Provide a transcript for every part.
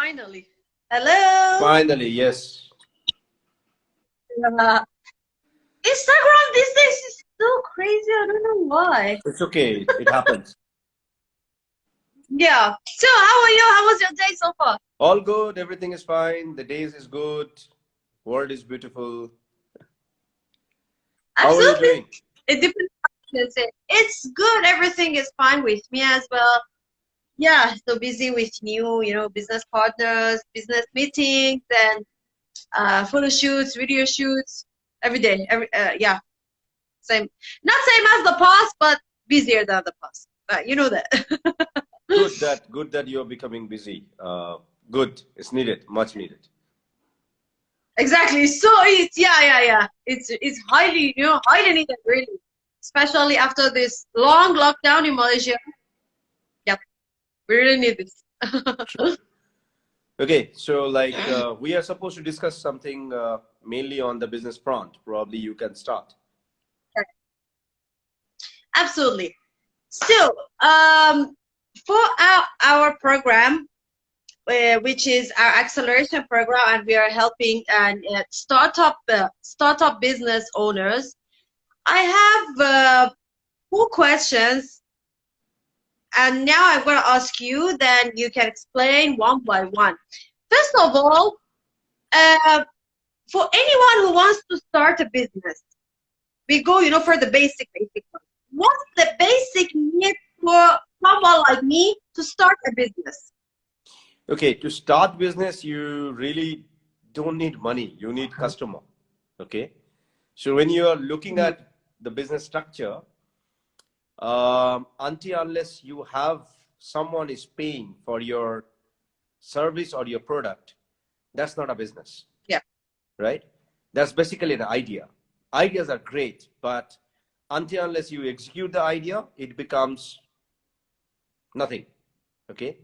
Finally. Hello. Finally, yes. Uh, Instagram these days is so crazy. I don't know why. It's okay. It happens. Yeah. So, how are you? How was your day so far? All good. Everything is fine. The days is good. World is beautiful. How are you Absolutely. doing? It depends on what you say. It's good. Everything is fine with me as well. Yeah. So busy with new, business partners, business meetings, and photo shoots, video shoots every day. Yeah. Same. Not same as the past, but busier than the past. You know that. Good that you're becoming busy. Good. It's needed. Much needed. Exactly. So yeah. It's highly, highly needed really. Especially after this long lockdown in Malaysia. Yep. We really need this. Sure. Okay. So we are supposed to discuss something mainly on the business front. Probably you can start. Absolutely. So, for our program, which is our acceleration program, and we are helping startup business owners. I have 4 questions, and now I'm going to ask you. Then you can explain one by one. First of all, uh, for anyone who wants to start a business, we go, for the basic one. What's the basic need for someone like me to start a business? Okay. To start business, you really don't need money. You need customer. Okay. So when you are looking Mhm. at the business structure, until unless you have someone is paying for your service or your product, that's not a business, Yeah. right? That's basically an idea. Ideas are great, but until unless you execute the idea, it becomes nothing. Okay.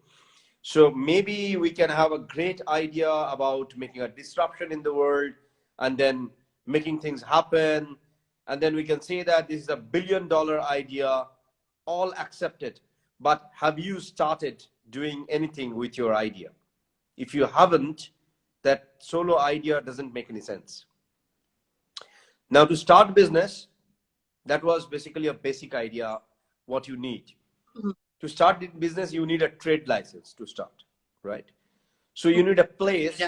So maybe we can have a great idea about making a disruption in the world and then making things happen. And then we can say that this is a $1 billion idea, all accepted. But have you started doing anything with your idea? If you haven't, that solo idea doesn't make any sense. Now, to start business, that was basically a basic idea, what you need. Mhm. To start business, you need a trade license to start, right? So you need a Yeah. place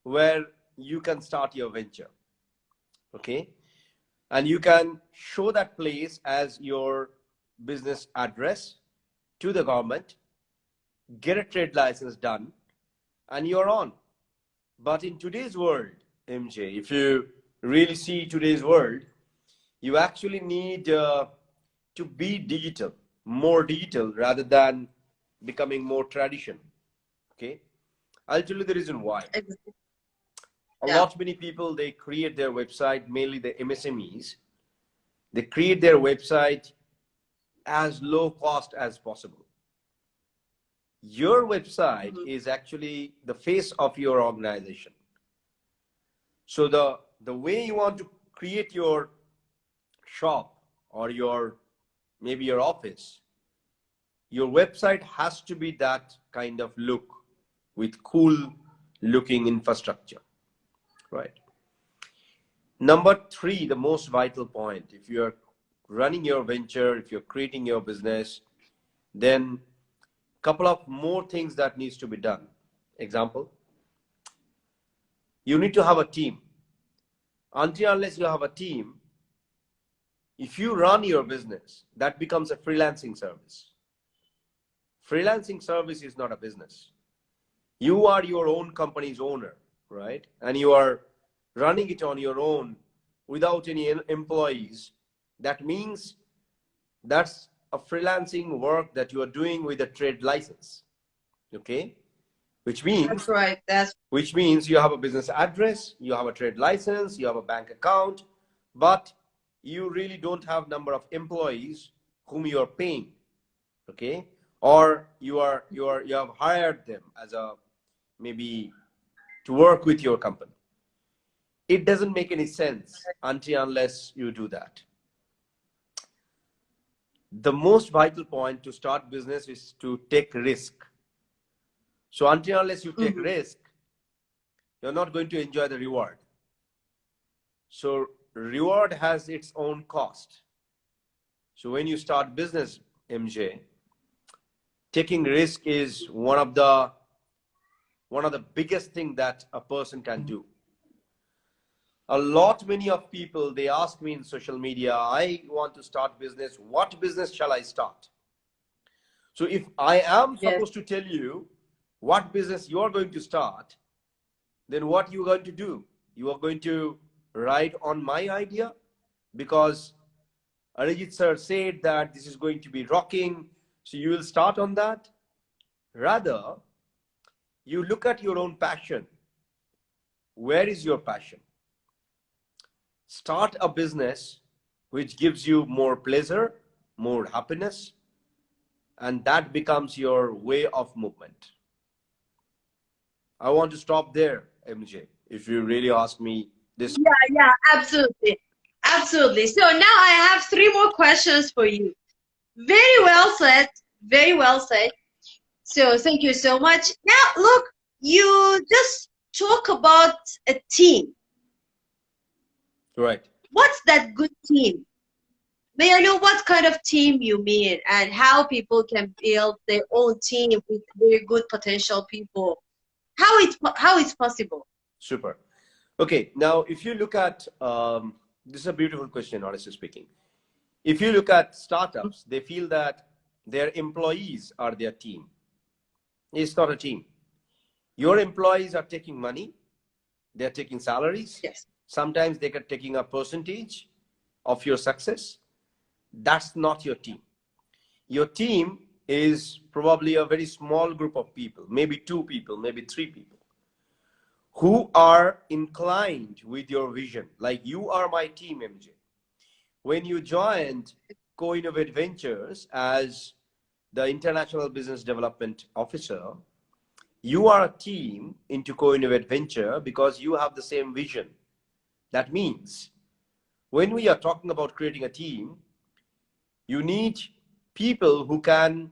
where you can start your venture, okay? And you can show that place as your business address to the government, get a trade license done, and you're on. But in today's world, MJ, if you really see today's world, you actually need to be digital, more digital rather than becoming more tradition. Okay, I'll tell you the reason why. Exactly. A Yeah. lot many people, they create their website, mainly the MSMEs. They create their website as low cost as possible. Your website Mhm. is actually the face of your organization. So the way you want to create your shop or your maybe your office, your website has to be that kind of look with cool looking infrastructure, right? Number three, the most vital point, if you're running your venture, if you're creating your business, then couple of more things that needs to be done. Example, you need to have a team. Until unless you have a team, if you run your business, that becomes a freelancing service. Freelancing service is not a business. You are your own company's owner, right? And you are running it on your own without any employees. That means that's a freelancing work that you are doing with a trade license. Okay, which That's means right. you have a business address, you have a trade license, you have a bank account, but you really don't have number of employees whom you are paying. Okay, or you have hired them as a maybe to work with your company. It doesn't make any sense until unless you do that. The most vital point to start business is to take risk. So until unless you take Mm-hmm. risk, you're not going to enjoy the reward. So reward has its own cost. So when you start business, MJ, taking risk is one of the biggest thing that a person can do. Many of people, they ask me in social media, I want to start business. What business shall I start? So if I am Yes. supposed to tell you what business you are going to start, then what you are going to do? You are going to ride on my idea because Arijit sir said that this is going to be rocking. So you will start on that. Rather, you look at your own passion. Where is your passion? Start a business which gives you more pleasure, more happiness, and that becomes your way of movement. I want to stop there, MJ, if you really ask me this. Yeah, yeah, absolutely. Absolutely. So now I have three more questions for you. Very well said. Very well said. So thank you so much. Now, look, you just talk about a team. Right. What's that good team? May I know what kind of team you mean and how people can build their own team with very good potential people? How it's possible? Super. Okay, now if you look at this is a beautiful question, honestly speaking. If you look at startups, they feel that their employees are their team. It's not a team. Your employees are taking money, they're taking salaries. Yes. Sometimes they are taking a percentage of your success. That's not your team. Your team is probably a very small group of people, maybe 2 people, maybe 3 people, who are inclined with your vision. Like you are my team, MJ. When you joined coinnovateventures as the International Business Development Officer, you are a team into coinnovateventure because you have the same vision. That means when we are talking about creating a team, you need people who can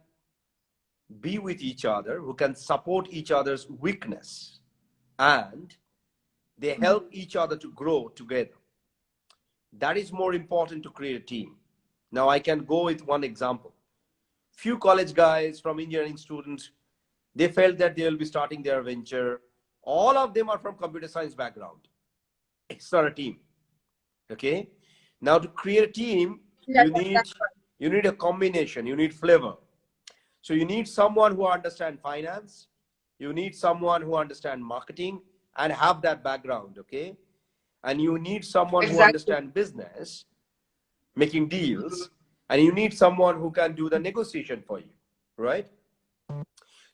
be with each other, who can support each other's weakness, and they help each other to grow together. That is more important to create a team. Now I can go with one example. Few college guys from engineering students, they felt that they will be starting their venture. All of them are from computer science background. It's not a team. Okay. Now to create a team, Yeah, you need that's you need a combination, you need flavor. So you need someone who understands finance, you need someone who understands marketing and have that background, okay? And you need someone who exactly. understands business, making deals, and you need someone who can do the negotiation for you, right?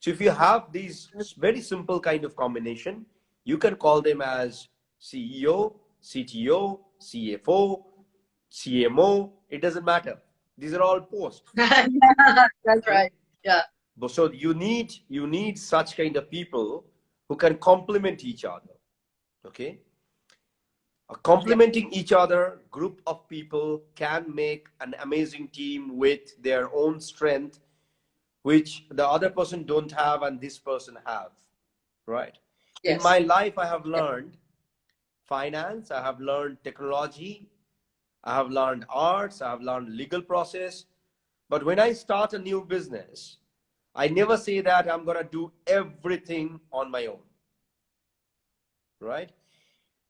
So if you have these very simple kind of combination, you can call them as CEO, CTO, CFO, CMO. It doesn't matter. These are all posts. Yeah, that's Okay. right. Yeah. So you need such kind of people who can complement each other. Okay. Yeah. Complementing each other, group of people can make an amazing team with their own strength, which the other person don't have and this person have, right? In Yes. my life, I have Yeah. learned finance, I have learned technology, I have learned arts, I have learned legal process. But when I start a new business, I never say that I'm going to do everything on my own, right?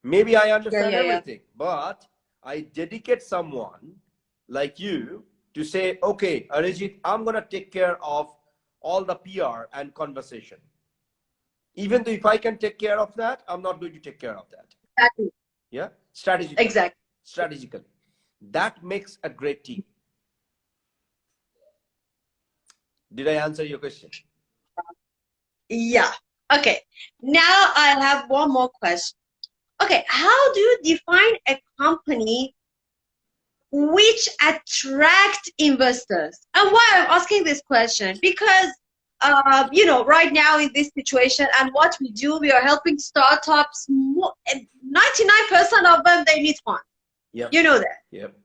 Maybe I Yeah. understand Yeah. Yeah. everything, but I dedicate someone like you to say, okay, Arijit, I'm going to take care of all the PR and conversation. Even though if I can take care of that, I'm not going to take care of that. Exactly. Yeah, strategically, Exactly. strategically. That makes a great team. Did I answer your question? Yeah. Okay. Now I have one more question. Okay. How do you define a company which attract investors? And why I'm asking this question? Because right now in this situation and what we do, we are helping startups. 99% of them, they need funds. Yep. You know that. Yep.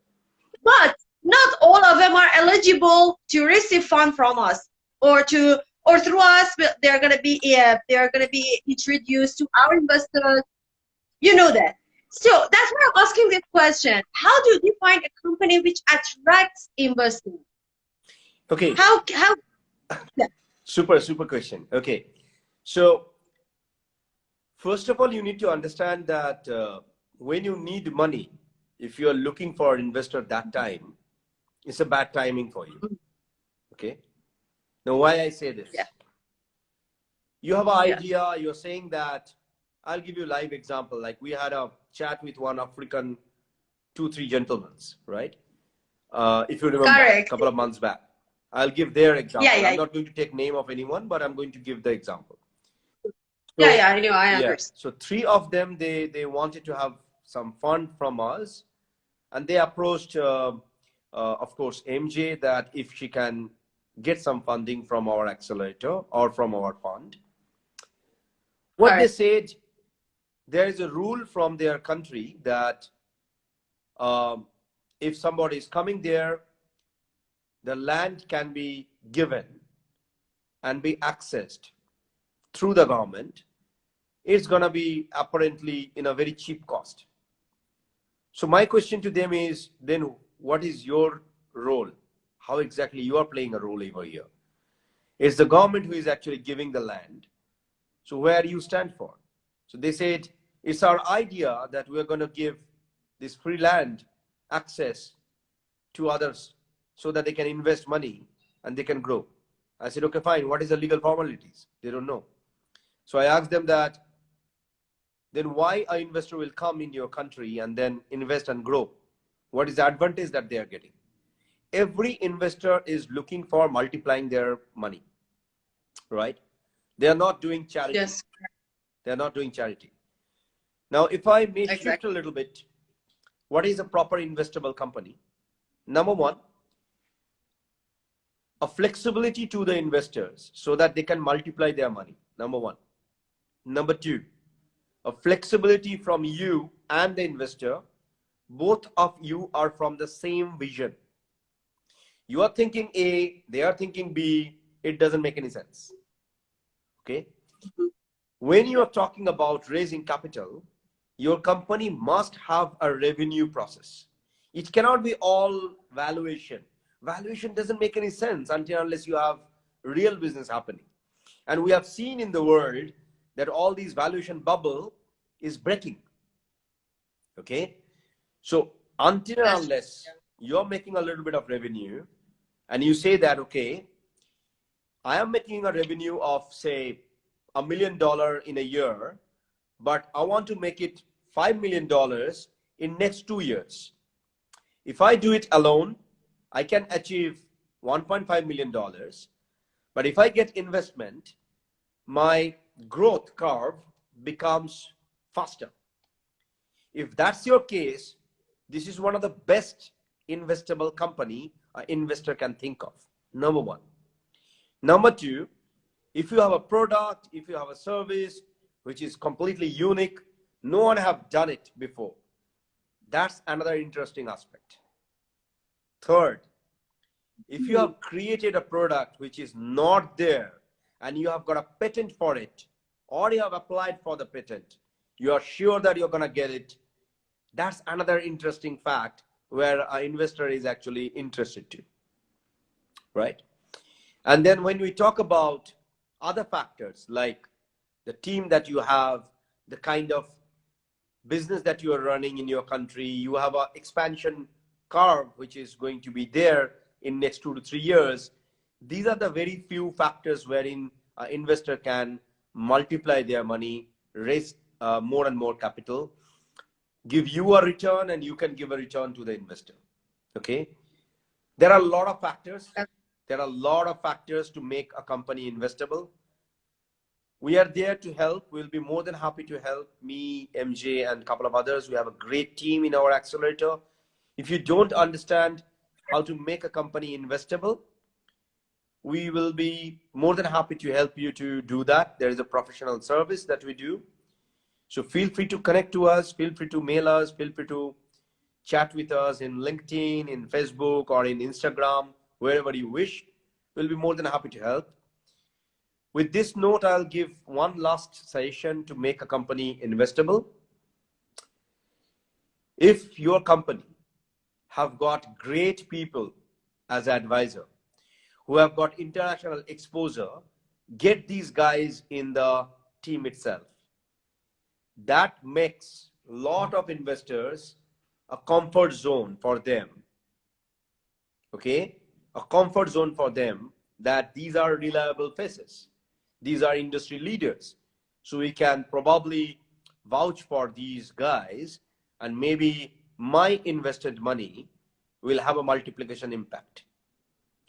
But not all of them are eligible to receive fund from us or or through us, they're gonna be introduced to our investors. You know that. So that's why I'm asking this question. How do you define a company which attracts investors? Okay. How yeah. Super question. Okay. So first of all, you need to understand that when you need money, if you are looking for an investor at that time, it's a bad timing for you. Okay. Now, why I say Yeah. this? You have an Yeah. idea, you're saying that, I'll give you a live example. Like we had a chat with one African, 2, 3 gentlemen, right? If you remember, a Correct. couple of months back. I'll give their Yeah, example. I'm yeah, not going to take name of anyone, but I'm going to give the example. yeah, So yeah. I know. I yeah, understand. so 3 of them, they wanted to have some fund from us, and they approached, of course, MJ, that if she can get some funding from our accelerator or from our fund. What they Correct. said, there is a rule from their country that um, if somebody is coming there, the land can be given and be accessed through the government. It's going to be apparently in a very cheap cost. So my question to them is, then what is your role? How exactly you are playing a role over here? It's the government who is actually giving the land. So where do you stand for? So they said, it's our idea that we're going to give this free land access to others so that they can invest money and they can grow. I said, okay, fine. What is the legal formalities? They don't know. So I asked them that, then why an investor will come in your country and then invest and grow? What is the advantage that they are getting? Every investor is looking for multiplying their money, right? They are not doing charity. Yes. They are not doing charity. Now, if I may shift a Exactly. little bit, what is a proper investable company? Number one, a flexibility to the investors so that they can multiply their money. Number one. Number two, a flexibility from you and the investor. Both of you are from the same vision. You are thinking A, they are thinking B. It doesn't make any sense. Okay. When you are talking about raising capital, your company must have a revenue process. It cannot be all valuation. Valuation doesn't make any sense until unless you have real business happening. And we have seen in the world that all these valuation bubble is breaking. Okay. So until and That's unless you're making a little bit of revenue and you say that, okay, I am making a revenue of say $1 million in a year, but I want to make it $5 million in next 2 years. If I do it alone, I can achieve $1.5 million. But if I get investment, my growth curve becomes faster. If that's your case, this is one of the best investable company an investor can think of. Number one. Number two, if you have a product, if you have a service which is completely unique, no one have done it before. That's another interesting aspect. Third, if you have created a product which is not there and you have got a patent for it, or you have applied for the patent, you are sure that you're going to get it. That's another interesting fact where an investor is actually interested to, right? And then when we talk about other factors like the team that you have, the kind of business that you are running in your country, you have an expansion curve which is going to be there in next 2 to 3 years. These are the very few factors wherein an investor can multiply their money, raise more and more capital, give you a return, and you can give a return to the investor. Okay. There are a lot of factors. There are a lot of factors to make a company investable. We are there to help. We'll be more than happy to help. Me, MJ, and a couple of others. We have a great team in our accelerator. If you don't understand how to make a company investable, we will be more than happy to help you to do that. There is a professional service that we do. So feel free to connect to us. Feel free to mail us. Feel free to chat with us in LinkedIn, in Facebook, or in Instagram, wherever you wish. We'll be more than happy to help. With this note, I'll give one last suggestion to make a company investable. If your company have got great people as advisor, who have got international exposure, get these guys in the team itself. That makes a lot of investors a comfort zone for them. Okay, a comfort zone for them, that these are reliable faces, these are industry leaders, so we can probably vouch for these guys, and maybe my invested money will have a multiplication impact.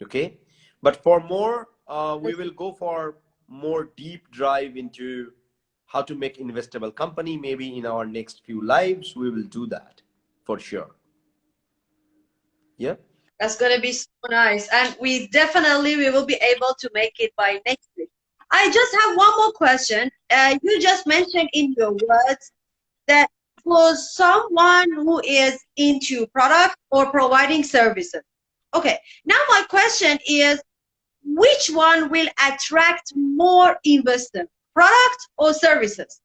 Okay, but for more, we will go for more deep dive into how to make investable company. Maybe in our next few lives we will do that for sure. Yeah. That's gonna be so nice, and we will be able to make it by next week. I just have one more question. You just mentioned in your words that for someone who is into product or providing services. Okay, now my question is, which one will attract more investors, product or services?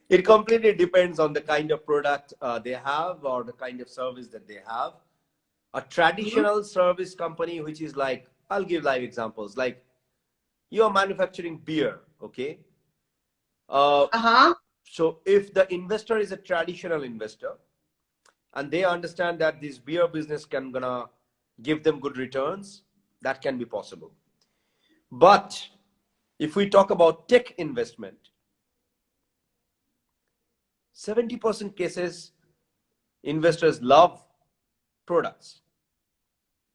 It completely depends on the kind of product they have, or the kind of service that they have. A Mhm. traditional service company, which is like, I'll give live examples, like you're manufacturing beer. Okay, uh, Uh-huh. so if the investor is a traditional investor and they understand that this beer business can gonna give them good returns, that can be possible. But if we talk about tech investment, 70% cases investors love products,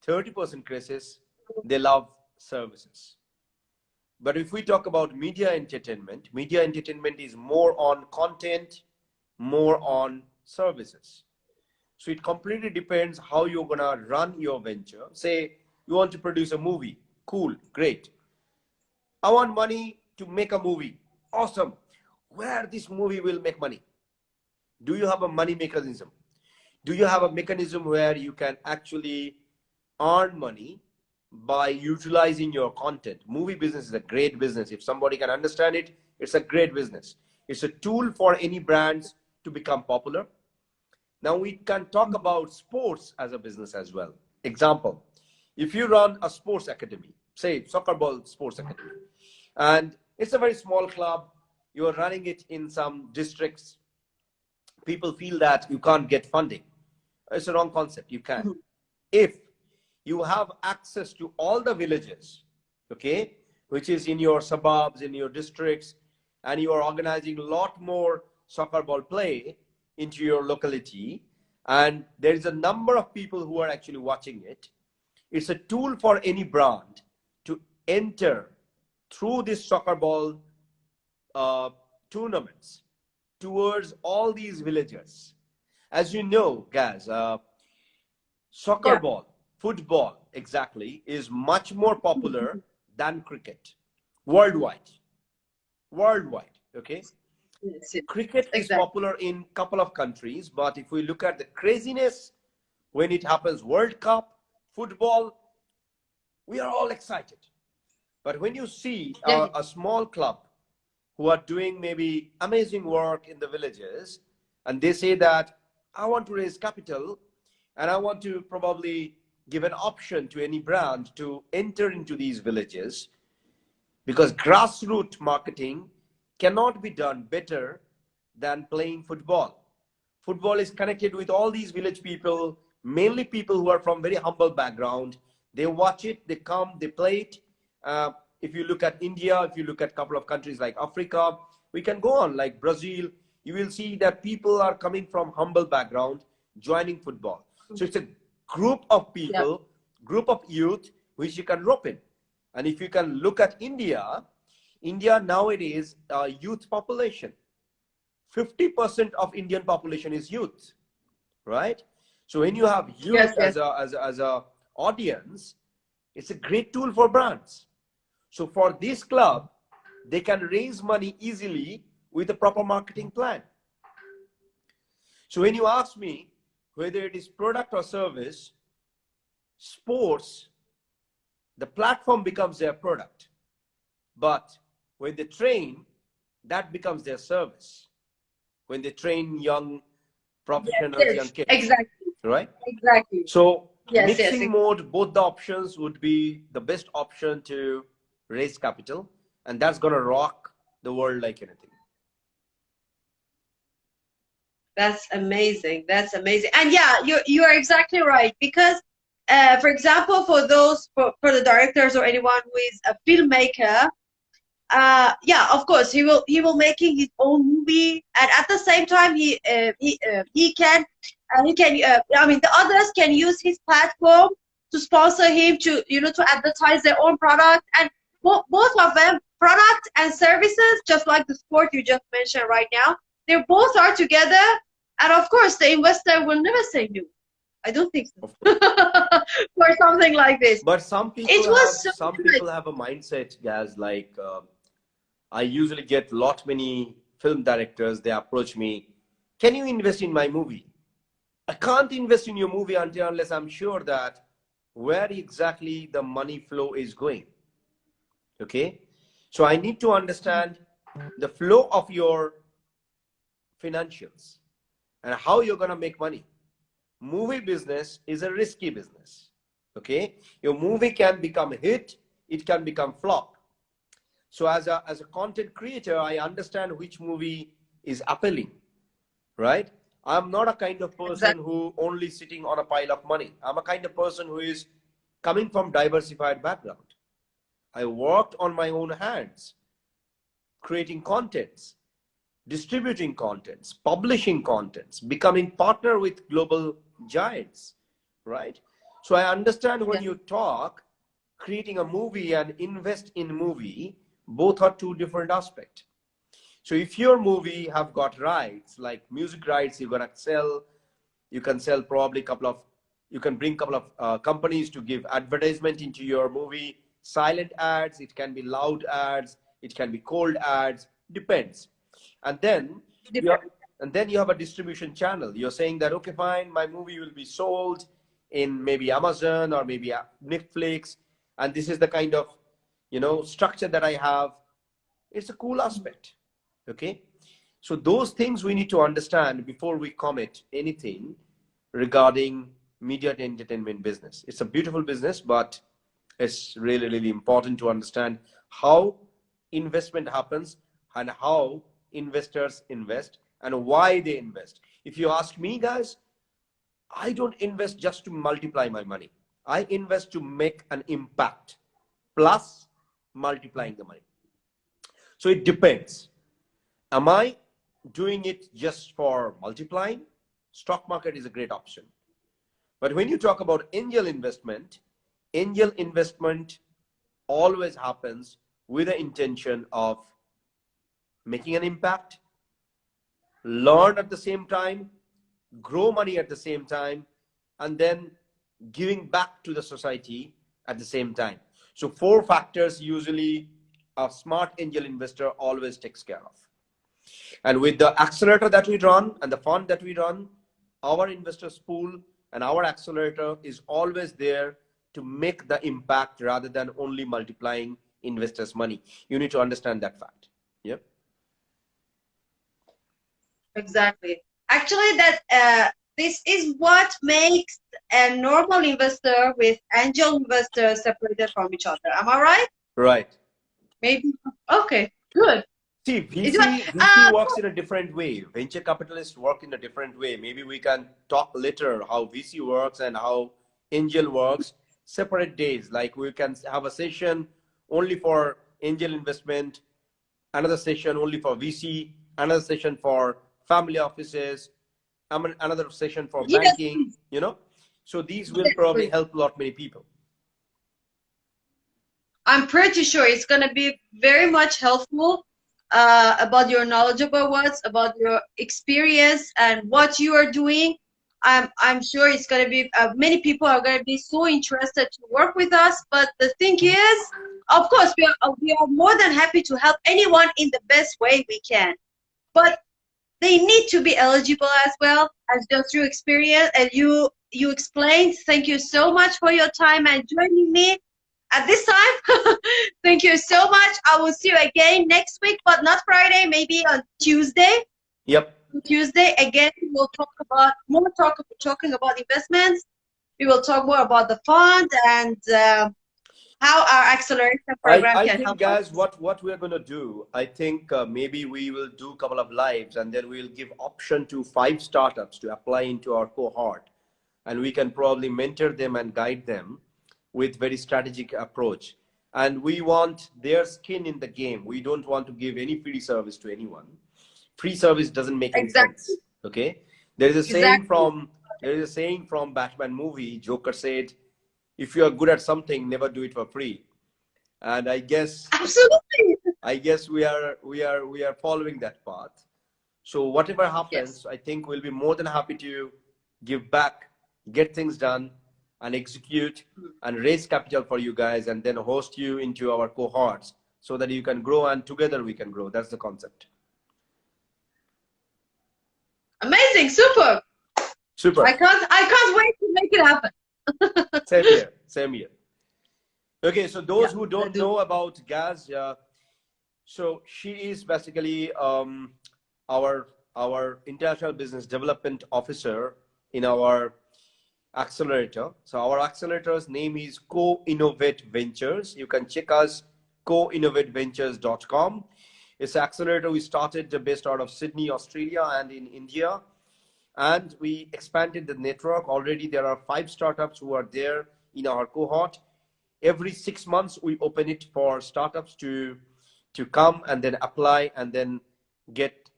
30% cases they love services. But if we talk about media entertainment is more on content, more on services. So it completely depends how you're gonna run your venture. Say you want to produce a movie, cool, great. I want money to make a movie, awesome. Where this movie will make money? Do you have a money mechanism? Do you have a mechanism where you can actually earn money by utilizing your content? Movie business is a great business. If somebody can understand it, it's a great business. It's a tool for any brands to become popular. Now we can talk about sports as a business as well. Example, if you run a sports academy, say soccer ball sports academy, and it's a very small club, you're running it in some districts, people feel that you can't get funding. It's a wrong concept. You can. Mhm. If you have access to all the villages, okay, which is in your suburbs, in your districts, and you are organizing a lot more soccer ball play into your locality, and there is a number of people who are actually watching it, it's a tool for any brand to enter through this soccer ball uh, tournaments towards all these villagers. As you know, guys, soccer Yeah. ball, football exactly, is much more popular than cricket worldwide. Worldwide, okay? Yes, yes, Cricket is exactly. popular in a couple of countries, but if we look at the craziness when it happens, World Cup, football, we are all excited. But when you see Yeah. a small club who are doing maybe amazing work in the villages, and they say that I want to raise capital and I want to probably give an option to any brand to enter into these villages, because grassroots marketing cannot be done better than playing football. Football is connected with all these village people, mainly people who are from very humble background. They watch it, they come, they play it. Uh, if you look at India, if you look at a couple of countries like Africa, we can go on like Brazil, you will see that people are coming from humble background, joining football. So it's a group of Yeah. people, group of youth, which you can rope in. And if you can look at India, India nowadays, youth population, 50% of Indian population is youth, right? So when you have Yes, youth yes. as a audience, it's a great tool for brands. So for this club, they can raise money easily with a proper marketing plan. So when you ask me whether it is product or service, sports, the platform becomes their product. But when they train, that becomes their service. When they train young Yes, professionals, young yes, kids, exactly, right? exactly. So Yes, yes, mixing mode, both the options would be the best option to raise capital, and that's gonna rock the world like anything. that's amazing. That's amazing. And yeah, you are exactly right because, for example, for those for the directors or anyone who is a filmmaker, yeah, of course he will making his own movie, and at the same time he can I mean the others can use his platform to sponsor him to to advertise their own product, and both of them product and services, just like the sport you just mentioned right now, they both are together, and of course the investor will never say no. I don't think so. Of course. For something like this, But it was so some good. people have a mindset, guys. Like I usually get lot many film directors. They approach me, "Can you invest in my movie?" I can't invest in your movie until unless I'm sure that where exactly the money flow is going. Okay, so I need to understand the flow of your financials and how you're gonna make money. Movie business is a risky business. Okay, your movie can become a hit, it can become flop. So as a content creator, I understand which movie is appealing, right? I'm not a kind of person Exactly. who only sitting on a pile of money. I'm a kind of person who is coming from diversified background. I worked on my own hands, creating contents, distributing contents, publishing contents, becoming partner with global giants, right? So I understand when Yeah. you talk, creating a movie and invest in movie, both are two different aspects. So if your movie have got rights, like music rights, you're gonna sell, you can sell probably a couple of, you can bring a couple of companies to give advertisement into your movie, silent ads, it can be loud ads, it can be cold ads, depends. And then you have, Different. and then you have a distribution channel. You're saying that, okay, fine, my movie will be sold in maybe Amazon or maybe Netflix, and this is the kind of, structure that I have. It's a cool aspect. Okay, so those things we need to understand before we commit anything regarding media and entertainment business. It's a beautiful business, but it's really, really important to understand how investment happens and how investors invest and why they invest. If you ask me, guys, I don't invest just to multiply my money. I invest to make an impact plus multiplying the money. So it depends. Am I doing it just for multiplying? Stock market is a great option. But when you talk about angel investment always happens with the intention of making an impact, learn at the same time, grow money at the same time, and then giving back to the society at the same time. So four factors usually a smart angel investor always takes care of. And with the accelerator that we run and the fund that we run, our investors pool and our accelerator is always there to make the impact rather than only multiplying investors' money. You need to understand that fact. Yep. Exactly. Actually, that this is what makes a normal investor with angel investors separated from each other. Am I right? Right. Maybe. Okay. Good. See, It was. VC works in a different way. Venture capitalists work in a different way. Maybe we can talk later how VC works and how angel works. Separate days, like we can have a session only for angel investment, another session only for VC, another session for family offices, another session for Yes, banking. please. So these will Yes, probably please. help a lot many people. I'm pretty sure it's going to be very much helpful about your knowledgeable words, about your experience and what you are doing. I'm sure it's going to be many people are going to be so interested to work with us. But the thing is, of course, we are more than happy to help anyone in the best way we can. But they need to be eligible as well, as just through experience. And you explained. Thank you so much for your time and joining me. at this time, thank you so much. I will see you again next week, but not Friday, maybe on Tuesday. Yep. Tuesday again, we'll talk about talking about investments. We will talk more about the fund and how our acceleration program I can think, help guys, us. what we're going to do, I think maybe we will do a couple of lives and then we'll give option to 5 startups to apply into our cohort. And we can probably mentor them and guide them with very strategic approach. And we want their skin in the game. We don't want to give any free service to anyone. Free service doesn't make any Exactly. sense. Okay. There is a saying Exactly. from Batman movie. Joker said, if you are good at something, never do it for free. And Absolutely. I guess we are following that path. So whatever Yes. happens, I think we'll be more than happy to give back, get things done, and execute and raise capital for you guys, and then host you into our cohorts so that you can grow and together we can grow. That's the concept. Amazing. Super. Super. I can't wait to make it happen. Same here. Same here. Okay, so Yeah, those who I don't do. know about Gaz, so she is basically our international business development officer in our accelerator. So our accelerator's name is Co-Innovate Ventures. You can check us coinnovateventures.com. It's an accelerator we started based out of Sydney, Australia, and in India. And we expanded the network. Already there are 5 startups who are there in our cohort. Every 6 months, we open it for startups to come and then apply and then get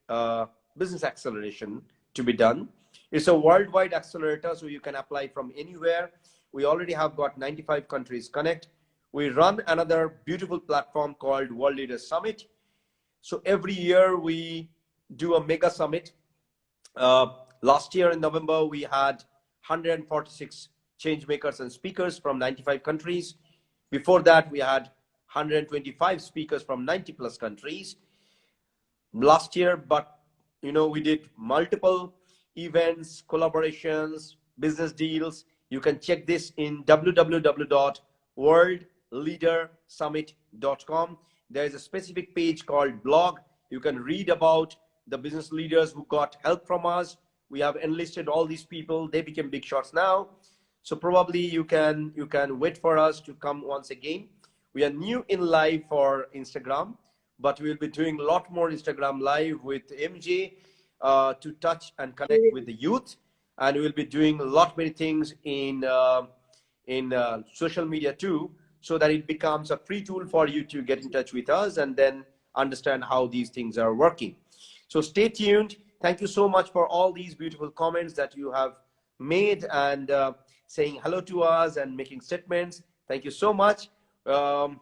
business acceleration to be done. It's a worldwide accelerator, so you can apply from anywhere. We already have got 95 countries connect. We run another beautiful platform called World Leaders Summit. So every year we do a mega summit. Last year in November, we had 146 change makers and speakers from 95 countries. Before that, we had 125 speakers from 90 plus countries last year. But we did multiple events, collaborations, business deals. You can check this in www.worldleadersummit.com. There is a specific page called blog. You can read about the business leaders who got help from us. We have enlisted all these people. They became big shots now. So probably you can wait for us to come once again. We are new in live for Instagram, but we'll be doing a lot more Instagram live with MJ to touch and connect with the youth. And we'll be doing a lot many things in social media too, so that it becomes a free tool for you to get in touch with us and then understand how these things are working. So stay tuned. Thank you so much for all these beautiful comments that you have made and saying hello to us and making statements. Thank you so much. Thank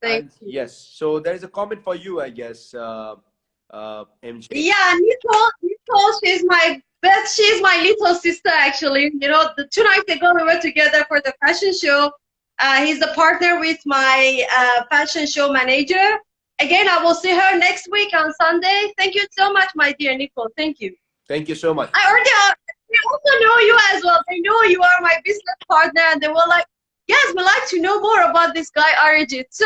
And you. yes, so there is a comment for you, I guess, MJ. Yeah, Nicole, she's my best. She's my little sister, actually. The 2 nights ago we were together for the fashion show. He's the partner with my fashion show manager. Again, I will see her next week on Sunday. Thank you so much, my dear Nicole. Thank you. Thank you so much. They also know you as well. They know you are my business partner, and they were like, yes, we'd like to know more about this guy, Arijit. So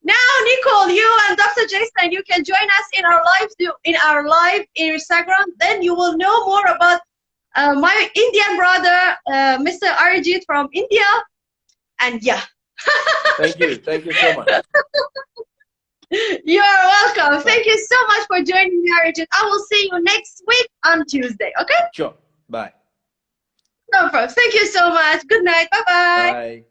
now, Nicole, you and Dr. Jason, you can join us in our live in Instagram. Then you will know more about my Indian brother, Mr. Arijit from India. And yeah. Thank you so much. You are welcome. Thank you so much for joining me, Arijit. I will see you next week on Tuesday. Okay? Sure. Bye. No problem. Thank you so much. Good night. Bye-bye. Bye.